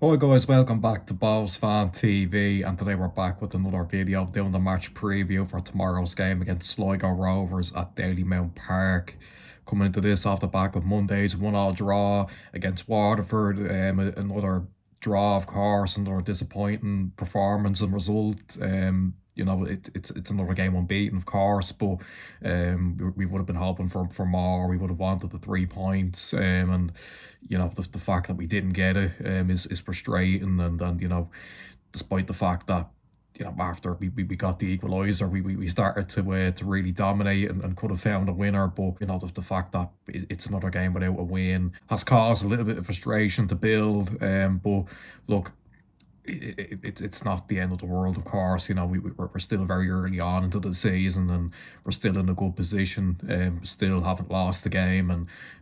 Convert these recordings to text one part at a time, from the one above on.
Hi guys, welcome back to Bow's Fan TV, and today we're back with another video doing the match preview for tomorrow's game against Sligo Rovers at Dalymount Park. Coming into this off the back of Monday's 1-all draw against Waterford, another draw of course, another disappointing performance and result. It's another game unbeaten, of course, but we would have been hoping for more. We would have wanted the 3 points, and the fact that we didn't get it is frustrating, and despite the fact that after we got the equaliser, we started to really dominate and could have found a winner. But the fact that it's another game without a win has caused a little bit of frustration to build. But look, it's not the end of the world, of course. We're still very early on into the season, and we're still in a good position. Still haven't lost the game,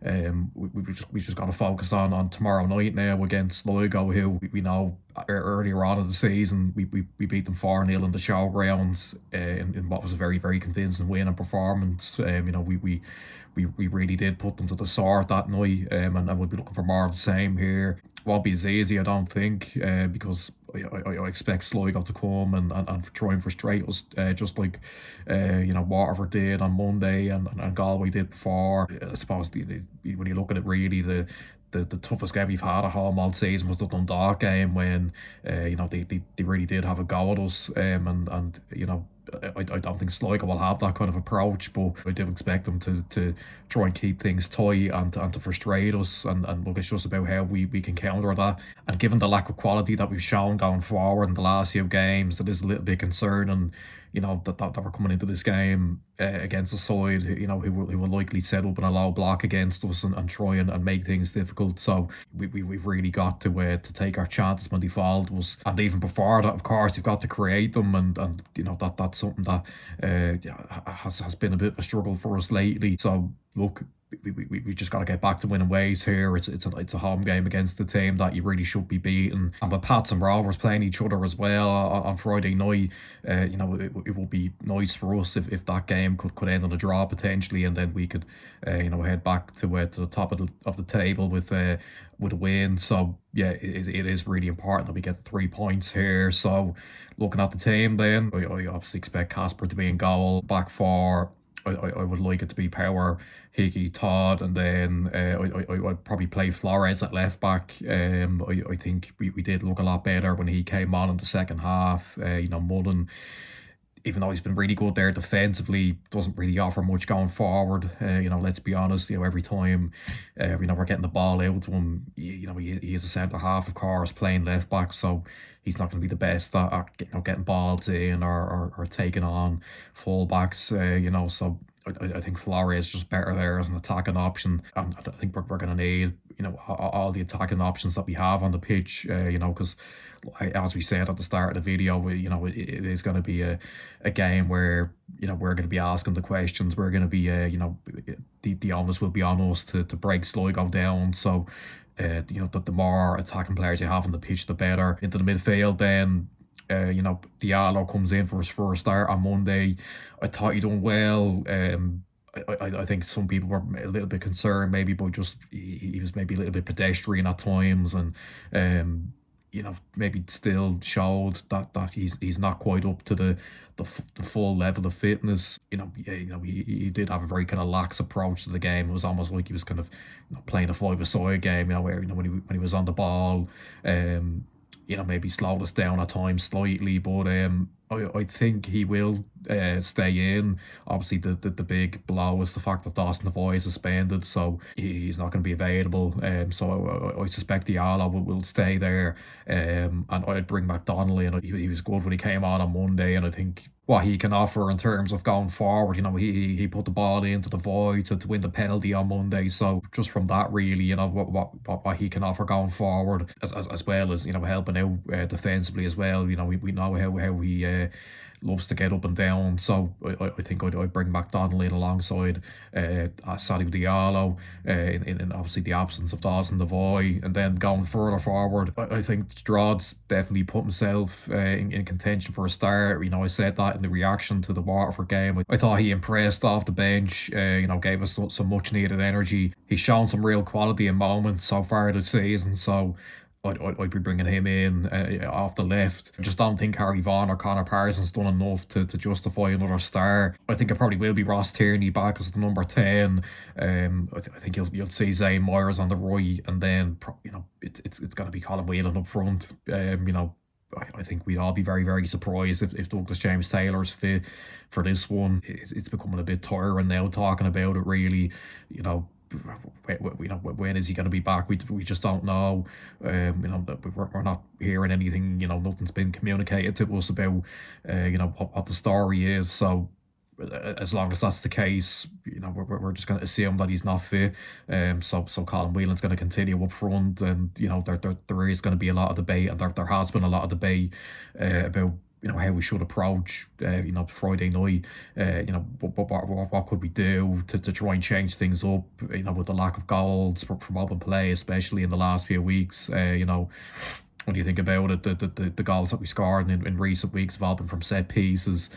and we just got to focus on tomorrow night now against Sligo, who we know earlier on in the season we beat them 4-0 in the showgrounds, in what was a very, very convincing win and performance. We really did put them to the sword that night, and we'll be looking for more of the same here. Won't be as easy, I don't think, because I expect Sligo to come and try and frustrate us, just like Waterford did on Monday, and Galway did before. I suppose when you look at it, really the toughest game we've had at home all season was the Dundalk game, when they really did have a go at us, and I don't think Sligo will have that kind of approach, but I do expect them to try and keep things tight and to frustrate us. And look, it's just about how we can counter that. And given the lack of quality that we've shown going forward in the last few games, it is a little bit concerning. That we're coming into this game against a side who will likely set up in a low block against us and try and make things difficult. So we've really got to take our chances when they fall to us, and even before that, of course, you've got to create them, and that's something that has been a bit of a struggle for us lately. So look, we just got to get back to winning ways here. It's a home game against the team that you really should be beating, and with Pats and Rovers playing each other as well on Friday night, it would be nice for us if that game could end on a draw potentially, and then we could head back to the top of the table with a win. So yeah, it is really important that we get the 3 points here. So looking at the team, then I obviously expect Casper to be in goal. Back four, I would like it to be Power, Hickey, Todd, and then I'd probably play Flores at left back. I think we did look a lot better when he came on in the second half. Mullen, even though he's been really good there defensively, doesn't really offer much going forward. Let's be honest. Every time, we're getting the ball out to him. He is a centre half, of course, playing left back, so he's not going to be the best at getting balls in or taking on full backs. So I think Flores is just better there as an attacking option, and I think we're going to need all the attacking options that we have on the pitch. Because as we said at the start of the video, it is going to be a game where we're going to be asking the questions. We're going to be the onus will be on us to break Sligo down. So the more attacking players you have on the pitch, the better. Into the midfield, then Diallo comes in for his first start on Monday. I thought he done well. I think some people were a little bit concerned maybe, but just he was maybe a little bit pedestrian at times, and maybe still showed that he's not quite up to the full level of fitness. He did have a very kind of lax approach to the game. It was almost like he was kind of playing a five-a-side game. Where when he was on the ball, maybe slowed us down at times slightly, but I think he will stay in. Obviously, the big blow is the fact that Dawson Devoy is suspended, so he's not going to be available. So I suspect Diallo will stay there, and I'd bring back Donnelly, and he was good when he came on Monday, and I think what he can offer in terms of going forward, he put the ball into the void to win the penalty on Monday. So just from that, really, what he can offer going forward, as well as helping out defensively as well. We know how he loves to get up and down. So I think I'd bring back Donnelly alongside Sadio Diallo, in obviously the absence of Dawson Devoy. And then going further forward, I think Stroud's definitely put himself in contention for a start. I said that in the reaction to the Waterford game. I thought he impressed off the bench, gave us some much needed energy. He's shown some real quality in moments so far this season. So I'd be bringing him in off the left. I just don't think Harry Vaughan or Connor Parsons done enough to justify another star. I think it probably will be Ross Tierney back as the number 10. I think you'll see Zane Myers on the right, and then it's going to be Colin Whelan up front. I think we'd all be very, very surprised if Douglas James Taylor's fit for this one. It's becoming a bit tiring now talking about it, really. You know, when is he going to be back? We just don't know. We're not hearing anything. Nothing's been communicated to us about what the story is. So as long as that's the case, we're just going to assume that he's not fit. So Colin Whelan's going to continue up front, and there is going to be a lot of debate, and there has been a lot of debate about how we should approach Friday night. What could we do to try and change things up, with the lack of goals from open play, especially in the last few weeks. When you think about it, the goals that we scored in recent weeks have all been from set pieces.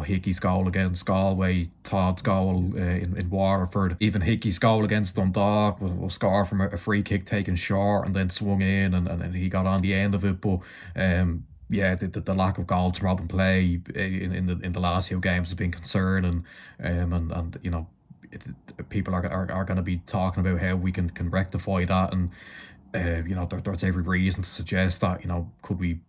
Hickey's goal against Galway, Todd's goal in Waterford, even Hickey's goal against Dundalk was scored from a free kick taken short and then swung in, and he got on the end of it. But the lack of goals from open play in the last few games has been concerning, and people are going to be talking about how we can rectify that, and there's every reason to suggest that could we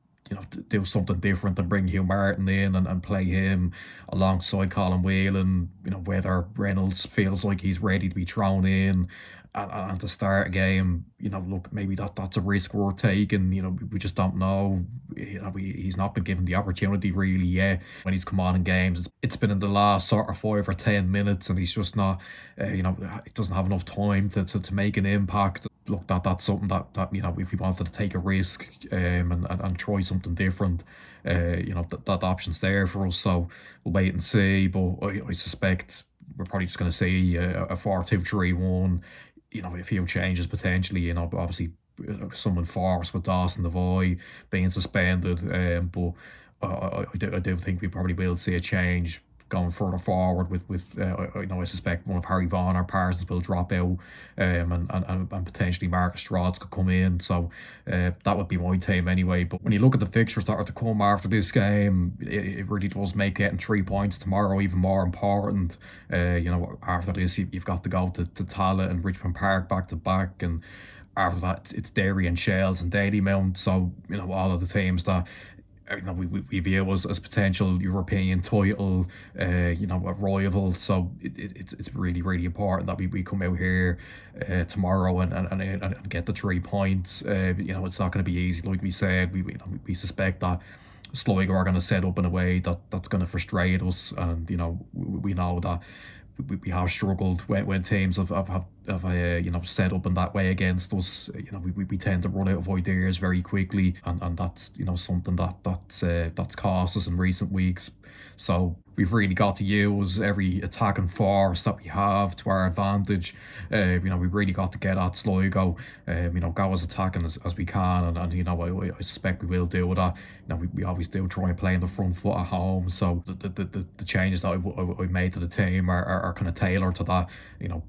do something different and bring Hugh Martin in and play him alongside Colin Whelan, whether Reynolds feels like he's ready to be thrown in and to start a game. Look, maybe that's a risk worth taking. We just don't know. He's not been given the opportunity really yet when he's come on in games. It's been in the last sort of 5 or 10 minutes, and he's just not, he doesn't have enough time to make an impact. Look, that's something that if we wanted to take a risk and try something different, that option's there for us. So we'll wait and see. But I suspect we're probably just going to see a 4-2-3-1. A few changes potentially. Obviously someone forced with Dawson Devoy being suspended. But I do think we probably will see a change going further forward with I suspect one of Harry Vaughan or Parsons will drop out, and potentially Marcus Strauss could come in. So that would be my team anyway. But when you look at the fixtures that are to come after this game, it really does make getting 3 points tomorrow even more important. After this you've got to go to Tala and Richmond Park back to back, and after that it's Derry and Shells and Dalymount. So all of the teams that we view as potential European title, rival. So it's really, really important that we come out here tomorrow and get the 3 points. It's not going to be easy, like we said. We suspect that Sligo are going to set up in a way that's going to frustrate us, and we know that we have struggled when teams have set up in that way against us. We tend to run out of ideas very quickly, and that's something that's cost us in recent weeks. So we've really got to use every attacking force that we have to our advantage. We really got to get at Sligo. Go as attacking as we can, and I suspect we will do that. We always do try and play in the front foot at home. So the changes that I made to the team are kind of tailored to that.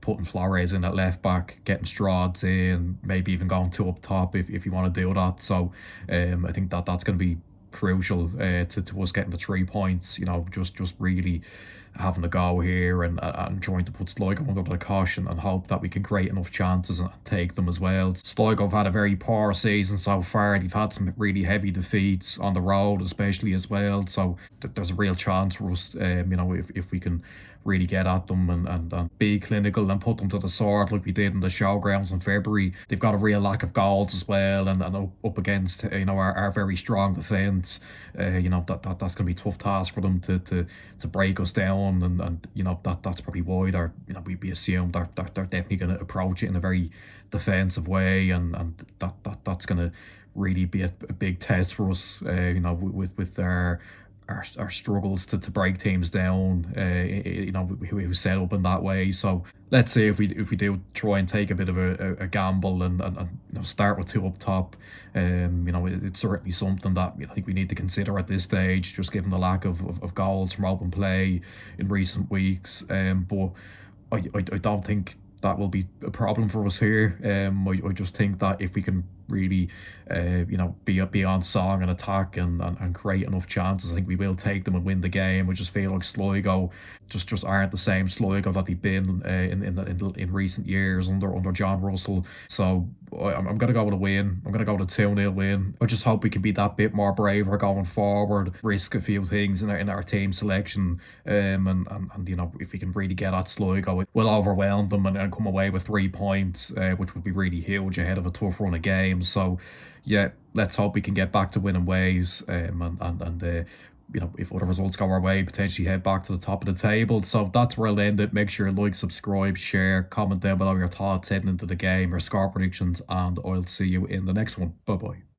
Putting Flores in at left back, getting Strauds in, maybe even going 2 up top if you want to do that. So I think that's going to be crucial to us getting the 3 points. Just really having a go here and trying to put Sligo under the caution and hope that we can create enough chances and take them as well. Sligo have had a very poor season so far. They've had some really heavy defeats on the road especially as well. So there's a real chance for us, if we can really get at them and be clinical and put them to the sword like we did in the showgrounds in February. They've got a real lack of goals as well, and up against our very strong defence. That's going to be a tough task for them to break us down, and that's probably why we assume they're definitely going to approach it in a very defensive way, and that's going to really be a big test for us. With our struggles to break teams down, who set up in that way. So let's see if we do try and take a bit of a gamble and start with 2 up top. It's certainly something that I think we need to consider at this stage, just given the lack of goals from open play in recent weeks. But I don't think that will be a problem for us here. I just think that if we can really, be on song and attack and create enough chances, I think we will take them and win the game. I just feel like Sligo just aren't the same Sligo that they've been in recent years under John Russell. So I'm gonna go with a win. I'm gonna go with a 2-0 win. I just hope we can be that bit more braver going forward, risk a few things in our team selection, and if we can really get at Sligo, we'll overwhelm them and come away with 3 points, which would be really huge ahead of a tough run of games. So yeah, let's hope we can get back to winning ways, and if other results go our way, potentially head back to the top of the table. So that's where I'll end it. Make sure you like, subscribe, share, comment down below your thoughts heading into the game, your score predictions, and I'll see you in the next one. Bye bye.